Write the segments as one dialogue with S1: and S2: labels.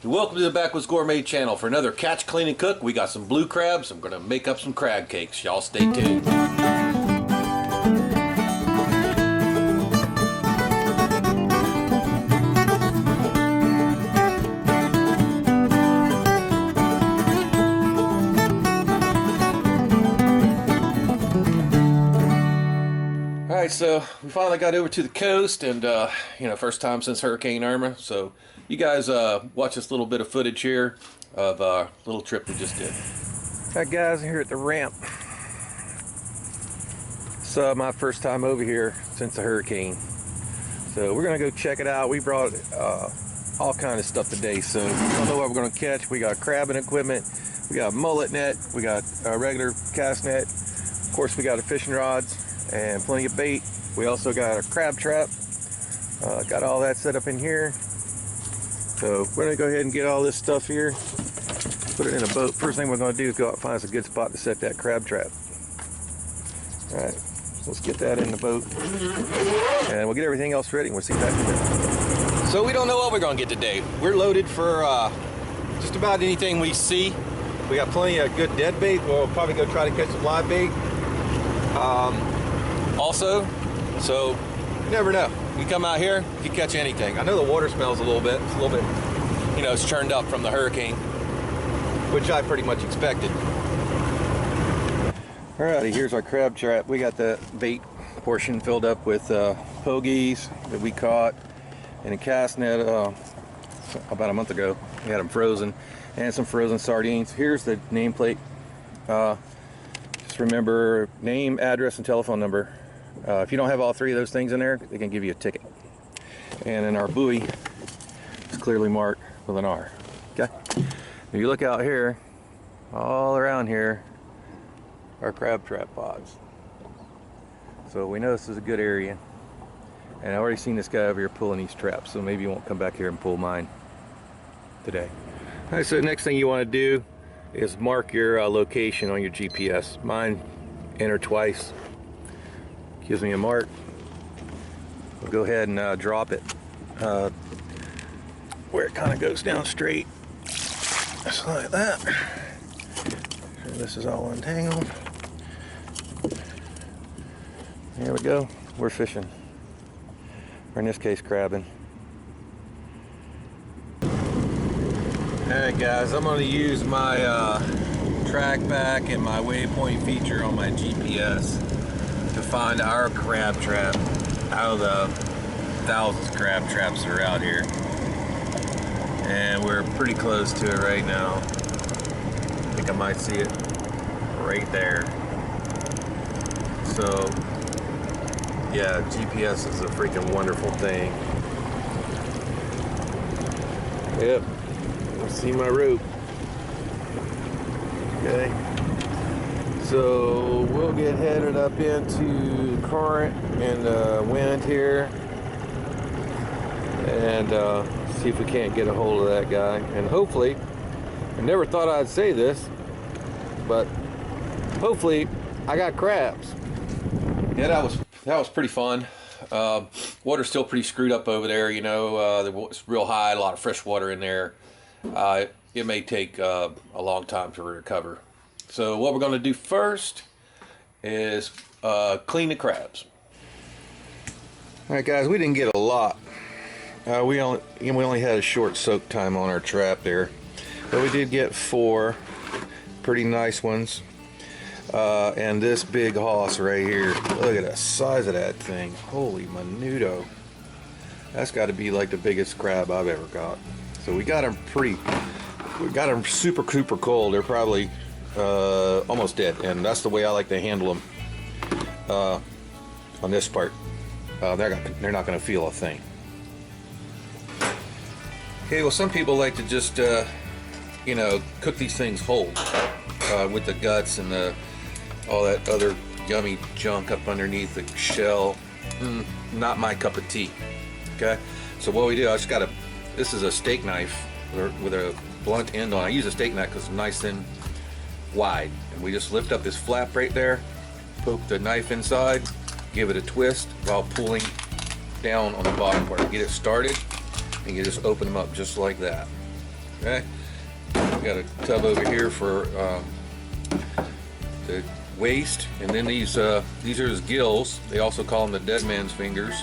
S1: Welcome to the Backwoods Gourmet channel for another catch, clean, and cook. We got some blue crabs. I'm going to make up some crab cakes. Y'all stay tuned. Alright, so we finally got over to the coast, and first time since Hurricane Irma. So you guys watch this little bit of footage here of a little trip we just did. Alright guys, I'm here at the ramp. It's my first time over here since the hurricane. So we're gonna go check it out. We brought all kind of stuff today, so we don't know what we're gonna catch. We got crabbing equipment, we got mullet net, we got a regular cast net, of course we got our fishing rods and plenty of bait. We also got a crab trap. Got all that set up in here. So we're gonna go ahead and get all this stuff here, put it in a boat. First thing we're gonna do is go out and find us a good spot to set that crab trap. All right, let's get that in the boat, and we'll get everything else ready, and we'll see you back in a minute. So we don't know what we're gonna get today. We're loaded for just about anything we see. We got plenty of good dead bait. We'll probably go try to catch some live bait. Also, so you never know. You come out here, you catch anything. I know the water smells a little bit. It's a little bit, it's churned up from the hurricane, which I pretty much expected. Alrighty, here's our crab trap. We got the bait portion filled up with pogies that we caught in a cast net about a month ago. We had them frozen, and some frozen sardines. Here's the nameplate. Just remember name, address, and telephone number. If you don't have all three of those things in there, they can give you a ticket. And then our buoy is clearly marked with an R. Okay. If you look out here, all around here are crab trap pods. So we know this is a good area. And I already seen this guy over here pulling these traps, so maybe you won't come back here and pull mine today. All right, so the next thing you want to do is mark your location on your GPS. Mine enter twice. Gives me a mark. We'll go ahead and drop it where it kind of goes down straight, just like that. So this is all untangled. There we go. We're fishing, or in this case, crabbing. Alright guys, I'm going to use my track back and my waypoint feature on my GPS to find our crab trap out of the thousands of crab traps that are out here. And we're pretty close to it right now. I think I might see it right there. So yeah, GPS is a freaking wonderful thing. Yep, I see my route. Okay. So we'll get headed up into current and wind here, and see if we can't get a hold of that guy. And hopefully, I never thought I'd say this, but hopefully I got crabs. Yeah, that was pretty fun. Water's still pretty screwed up over there. It's real high, a lot of fresh water in there. It may take a long time to recover. So what we're going to do first is clean the crabs. All right, guys, we didn't get a lot. We only had a short soak time on our trap there, but we did get 4 pretty nice ones. And this big hoss right here. Look at the size of that thing. Holy menudo! That's got to be like the biggest crab I've ever caught. So we got them super cold. They're probably almost dead, and that's the way I like to handle them on this part. They're not going to feel a thing. Okay, well, some people like to just cook these things whole with the guts and all that other yummy junk up underneath the shell. Not my cup of tea. Okay, so what we do, this is a steak knife with a blunt end on. I use a steak knife because it's nice and wide, and we just lift up this flap right there, poke the knife inside, give it a twist while pulling down on the bottom part. Get it started, and you just open them up just like that. Okay, we got a tub over here for the waste, and then these are his gills. They also call them the dead man's fingers.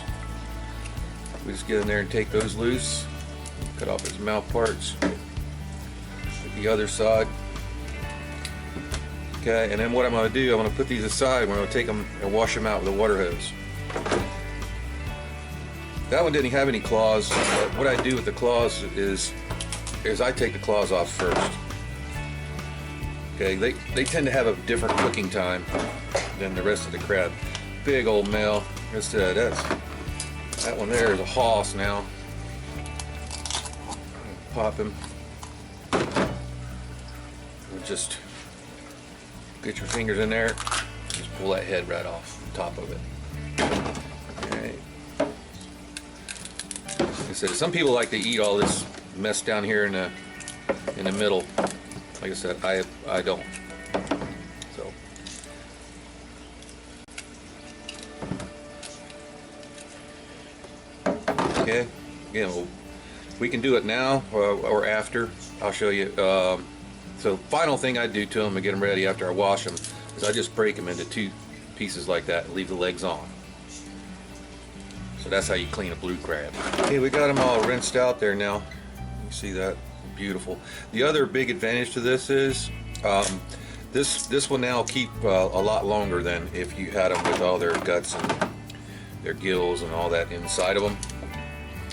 S1: We just get in there and take those loose, cut off his mouth parts. The other side. Okay, and then what I'm going to do, I'm going to put these aside. We're going to take them and wash them out with a water hose. That one didn't have any claws, but what I do with the claws is I take the claws off first. Okay, they tend to have a different cooking time than the rest of the crab. Big old male. That one there is a hoss now. Pop him. Just get your fingers in there, just pull that head right off the top of it. Okay. Like I said, some people like to eat all this mess down here in the middle. Like I said, I don't. So okay, again, we can do it now or after. I'll show you. So final thing I do to them to get them ready after I wash them is I just break them into 2 pieces like that and leave the legs on. So that's how you clean a blue crab. Okay, we got them all rinsed out there now. You see that? Beautiful. The other big advantage to this is this will now keep a lot longer than if you had them with all their guts and their gills and all that inside of them.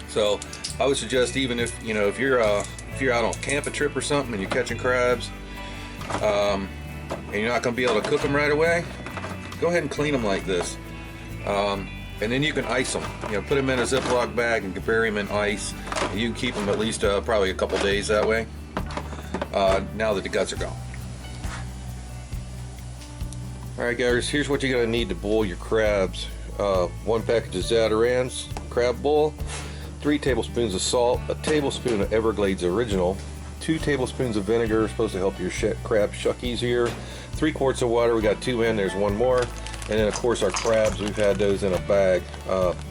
S1: So I would suggest, even if you're out on a camping trip or something and you're catching crabs and you're not going to be able to cook them right away, go ahead and clean them like this, and then you can ice them. Put them in a Ziploc bag and bury them in ice, and you can keep them at least probably a couple days that way, now that the guts are gone. Alright guys, here's what you're going to need to boil your crabs. 1 package of Zatarain's crab boil, 3 tablespoons of salt, a tablespoon of Everglades Original, 2 tablespoons of vinegar, supposed to help your crab shuck easier, 3 quarts of water, we got 2 in, there's 1 more, and then of course our crabs, we've had those in a bag,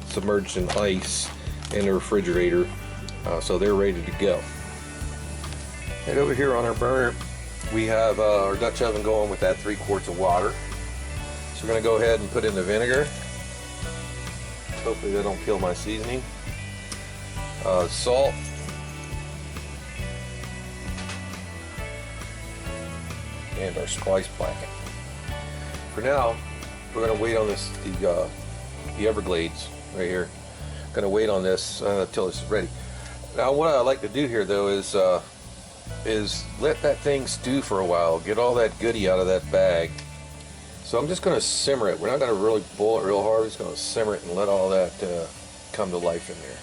S1: submerged in ice in the refrigerator, so they're ready to go. And over here on our burner, we have our Dutch oven going with that 3 quarts of water. So we're going to go ahead and put in the vinegar. Hopefully they don't kill my seasoning. Salt, and our spice packet. For now, we're going to wait on the Everglades right here. Going to wait on this until it's ready. Now, what I like to do here though is let that thing stew for a while, get all that goodie out of that bag. So I'm just going to simmer it. We're not going to really boil it real hard. We're just going to simmer it and let all that come to life in there.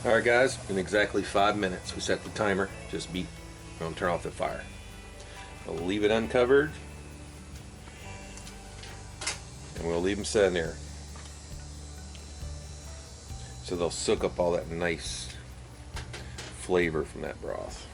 S1: Alright guys, in exactly 5 minutes, we set the timer, just beep. I'm going to turn off the fire. I'll leave it uncovered, and we'll leave them sitting there so they'll soak up all that nice flavor from that broth.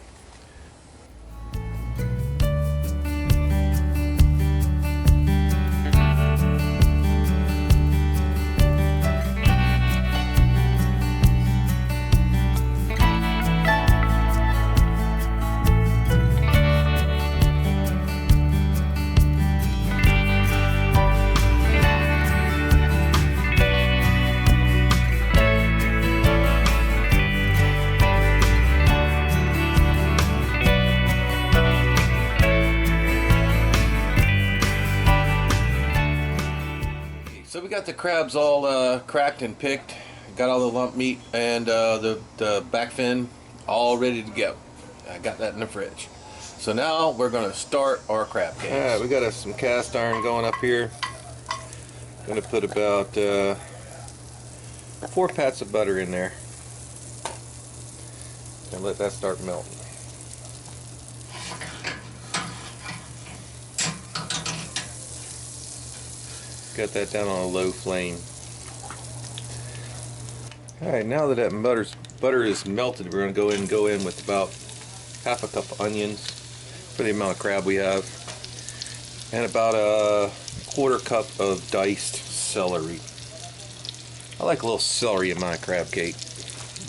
S1: So we got the crabs all cracked and picked, got all the lump meat and the back fin all ready to go. I got that in the fridge. So now we're gonna start our crab cakes. Alright, we got some cast iron going up here. Gonna put about 4 pats of butter in there and let that start melting. Got that down on a low flame. Alright, now that butter is melted, we're going to go in with about half a cup of onions for the amount of crab we have, and about a quarter cup of diced celery. I like a little celery in my crab cake,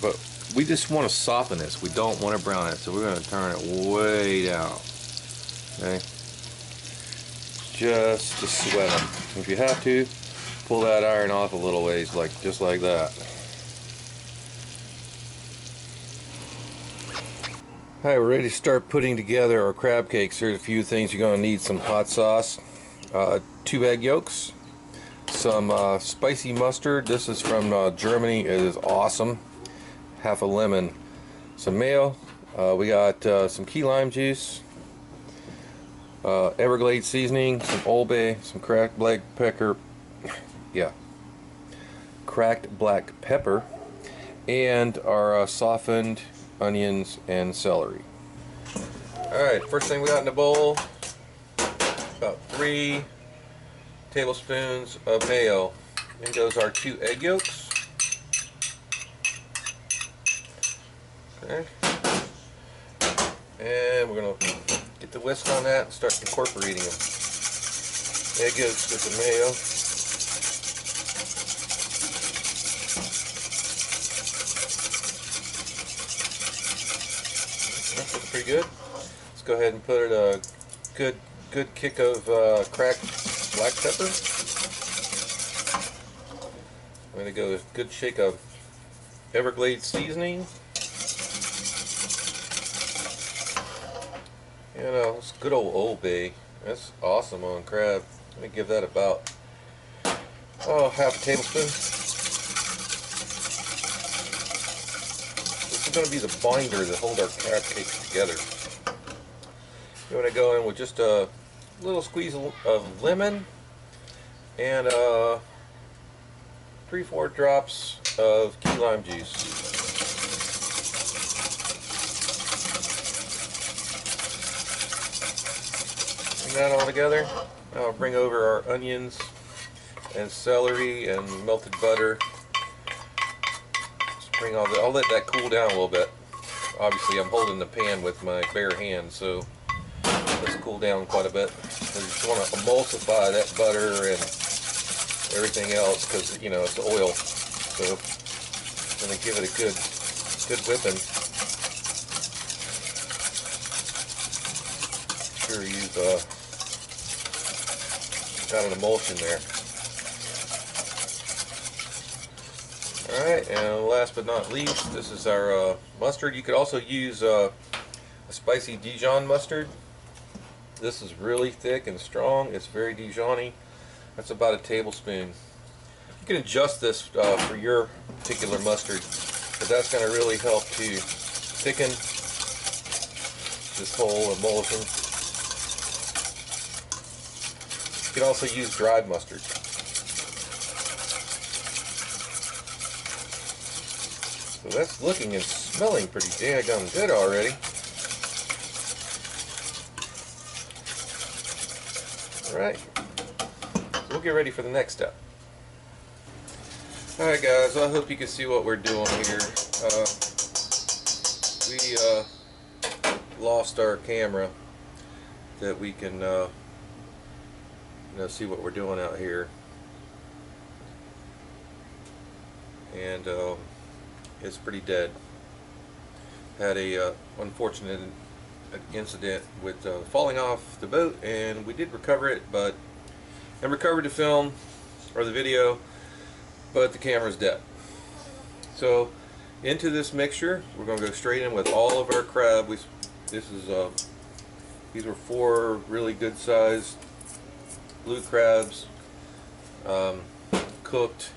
S1: but we just want to soften this. We don't want to brown it, so we're going to turn it way down. Okay, just to sweat them. If you have to, pull that iron off a little ways, just like that. Alright, we're ready to start putting together our crab cakes. Here's a few things you're going to need: some hot sauce, 2 egg yolks, some spicy mustard. This is from Germany. It is awesome. Half a lemon, some mayo. We got some key lime juice, Everglades seasoning, some Old Bay, some cracked black pepper. Yeah, cracked black pepper, and our softened onions and celery. Alright, first thing we got in the bowl, about 3 tablespoons of mayo. In goes our 2 egg yolks. Okay. And we're going to get the whisk on that and start incorporating them. Egg yolks with the mayo. That's pretty good. Let's go ahead and put a good kick of cracked black pepper. I'm going to go with a good shake of Everglades seasoning. And it's good old Bay. That's awesome on crab. I'm going to give that about half a tablespoon. This is going to be the binder that hold our crab cakes together. You want to go in with just a little squeeze of lemon and 3-4 drops of key lime juice. Bring that all together. Now I'll bring over our onions and celery and melted butter. Just bring all I'll let that cool down a little bit. Obviously, I'm holding the pan with my bare hand, so let's cool down quite a bit. We just want to emulsify that butter and everything else, because it's oil. So I'm going to give it a good whipping. Sure you've got an emulsion there. Alright, and last but not least, this is our mustard. You could also use a spicy Dijon mustard. This is really thick and strong. It's very Dijon-y. That's about a tablespoon. You can adjust this for your particular mustard, but that's going to really help to thicken this whole emulsion. You can also use dried mustard. So that's looking and smelling pretty daggone good already. Alright, so we'll get ready for the next step. Alright guys, I hope you can see what we're doing here. We lost our camera that we can see what we're doing out here. And it's pretty dead. Had a unfortunate incident with falling off the boat, and we did recover it, and recovered the film or the video, but the camera's dead. So into this mixture, we're going to go straight in with all of our crab. These were 4 really good sized blue crabs, cooked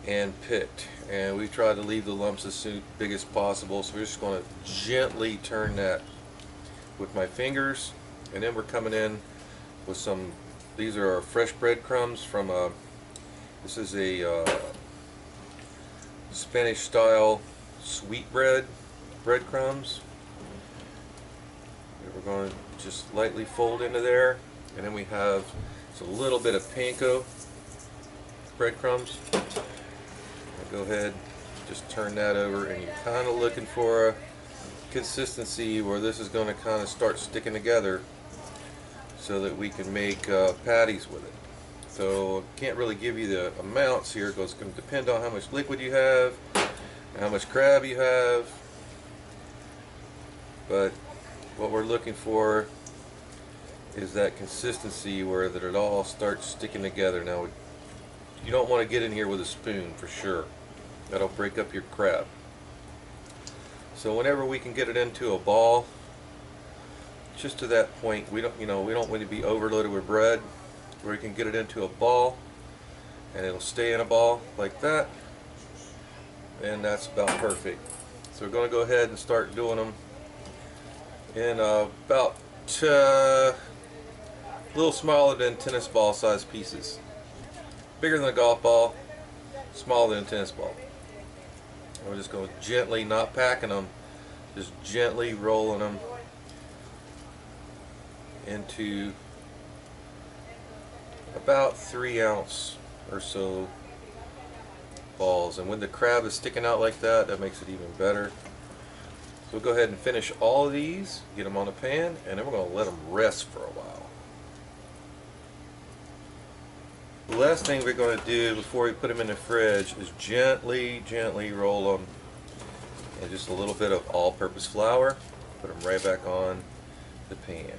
S1: and picked, and we tried to leave the lumps as big as possible. So we're just going to gently turn that with my fingers, and then we're coming in with some, these are our fresh breadcrumbs from this is a Spanish style sweetbread breadcrumbs. We're going to just lightly fold into there, and then we have a little bit of panko breadcrumbs. I'll go ahead, just turn that over, and you're kind of looking for a consistency where this is going to kind of start sticking together so that we can make patties with it. So can't really give you the amounts here because it's going to depend on how much liquid you have and how much crab you have. But what we're looking for is that consistency where that it all starts sticking together. Now, you don't want to get in here with a spoon for sure. That'll break up your crab. So whenever we can get it into a ball, just to that point, we don't want to be overloaded with bread. Where you can get it into a ball and it'll stay in a ball like that, and that's about perfect. So we're going to go ahead and start doing them in about a little smaller than tennis ball size pieces. Bigger than a golf ball, smaller than a tennis ball. And we're just going to gently, not packing them, just gently rolling them into about 3-ounce or so balls. And when the crab is sticking out like that, that makes it even better. So we'll go ahead and finish all of these, get them on a pan, and then we're going to let them rest for a while. The last thing we're going to do before we put them in the fridge is gently roll them in just a little bit of all-purpose flour. Put them right back on the pan.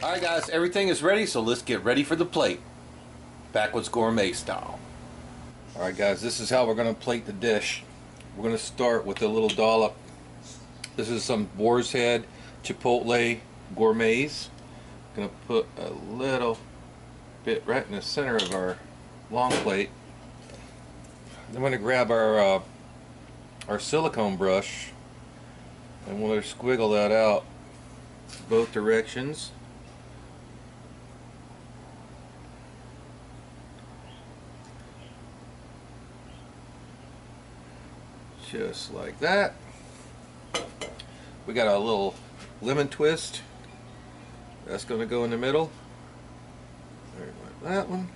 S1: Alright guys, everything is ready, so let's get ready for the plate. Backwoods Gourmet style. Alright guys, this is how we're going to plate the dish. We're going to start with a little dollop. This is some Boar's Head Chipotle Gourmets. Going to put a little bit right in the center of our long plate. I'm going to grab our silicone brush and we'll squiggle that out both directions. Just like that. We got a little lemon twist. That's going to go in the middle. There, like that one.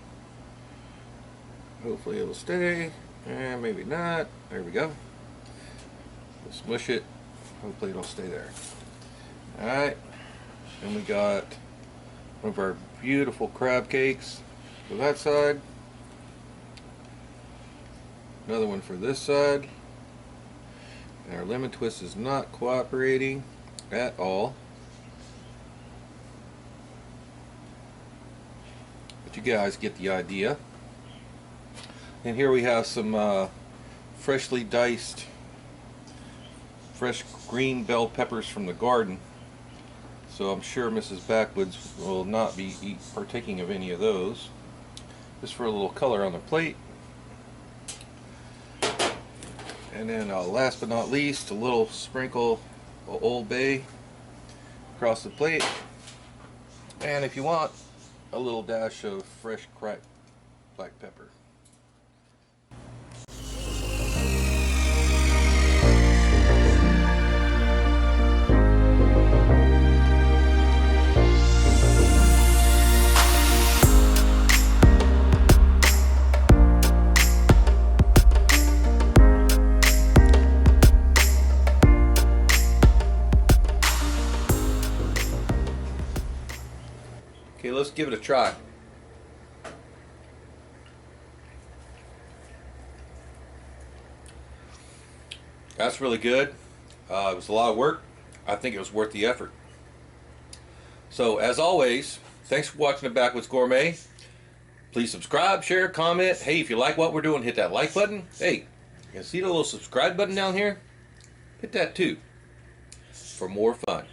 S1: Hopefully it'll stay. And maybe not. There we go. We'll smush it. Hopefully it'll stay there. Alright. Then we got one of our beautiful crab cakes for that side. Another one for this side. And our lemon twist is not cooperating at all. But you guys get the idea. And here we have some freshly diced fresh green bell peppers from the garden. So I'm sure Mrs. Backwoods will not be partaking of any of those. Just for a little color on the plate. And then last but not least, a little sprinkle of Old Bay across the plate. And if you want, a little dash of fresh cracked black pepper. let's give it a try. That's really good. It was a lot of work. I think it was worth the effort. So as always, thanks for watching the Backwoods Gourmet. Please subscribe, share, comment. Hey, if you like what we're doing, hit that like button. Hey, you see the little subscribe button down here? Hit that too for more fun.